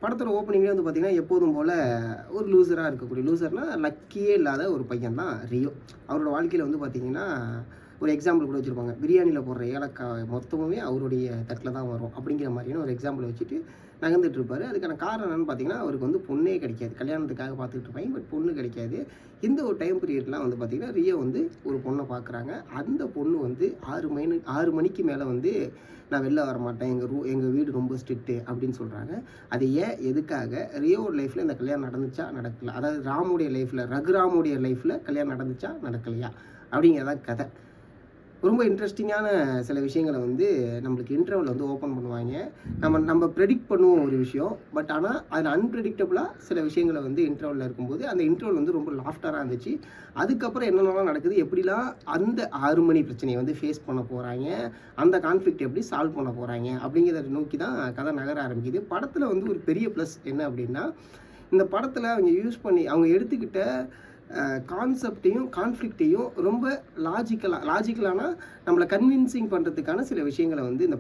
படத்தோட ஓப்பனிங்லேயே வந்து பார்த்திங்கன்னா எப்போதும் போல் ஒரு லூசராக இருக்கக்கூடிய லூசர்னால் லக்கியே இல்லாத ஒரு பையன் தான் ரியோ. அவரோட வாழ்க்கையில் வந்து பார்த்திங்கன்னா ஒரு எக்ஸாம்பிள் கூட வச்சுருப்பாங்க. பிரியாணியில் போடுற ஏலக்காய் மொத்தமுமே அவருடைய தட்டில் தான் வரும் அப்படிங்கிற மாதிரியான ஒரு எக்ஸாம்பிள் வச்சுட்டு நகர்ந்துட்டுருப்பார். அதுக்கான காரணம் என்னென்னு பார்த்தீங்கன்னா, அவருக்கு வந்து பொண்ணே கிடைக்காது. கல்யாணத்துக்காக பார்த்துட்டு இருப்பாங்க, பட் பொண்ணு கிடைக்காது. இந்த ஒரு டைம் பீரியட்லாம் வந்து பார்த்திங்கன்னா ரியோ வந்து ஒரு பொண்ணை பார்க்குறாங்க. அந்த பொண்ணு வந்து 6 மணிக்கு மேலே வந்து நான் வெளில வர மாட்டேன், எங்கள் வீடு ரொம்ப ஸ்ட்ரிக்ட்டு அப்படின்னு சொல்கிறாங்க. அது ஏன், எதுக்காக, ரியோவோட லைஃப்பில் இந்த கல்யாணம் நடந்துச்சா நடக்கல, அதாவது ராமுடைய லைஃப்பில், ரகுராமுடைய லைஃப்பில் கல்யாணம் நடந்துச்சா நடக்கலையா அப்படிங்கிறதான் கதை. ரொம்ப இன்ட்ரெஸ்டிங்கான சில விஷயங்களை வந்து நம்மளுக்கு இன்டர்வல் வந்து ஓப்பன் பண்ணுவாங்க. நம்ம ப்ரெடிக்ட் பண்ணுவோம் ஒரு விஷயம், பட் ஆனால் அதில் அன்பிரடிக்டபுளாக சில விஷயங்களை வந்து இன்டர்வலில் இருக்கும்போது அந்த இன்டர்வல் வந்து ரொம்ப லாஃப்டராக இருந்துச்சு. அதுக்கப்புறம் என்னென்னலாம் நடக்குது, எப்படிலாம் அந்த 6 மணி பிரச்சனையை வந்து ஃபேஸ் பண்ண போகிறாங்க, அந்த கான்ஃப்ளிக்ட் எப்படி சால்வ் பண்ண போகிறாங்க அப்படிங்கிறத நோக்கி தான் கதை நகர ஆரம்பிக்குது. படத்தில் வந்து ஒரு பெரிய ப்ளஸ் என்ன அப்படின்னா, இந்த படத்தில் அவங்க எடுத்துக்கிட்ட கான்செப்டையும் கான்ஃப்ளிக்டையும் ரொம்ப லாஜிக்கலான நம்மளை கன்வின்சிங் பண்ணுறதுக்கான சில விஷயங்களை வந்து இந்த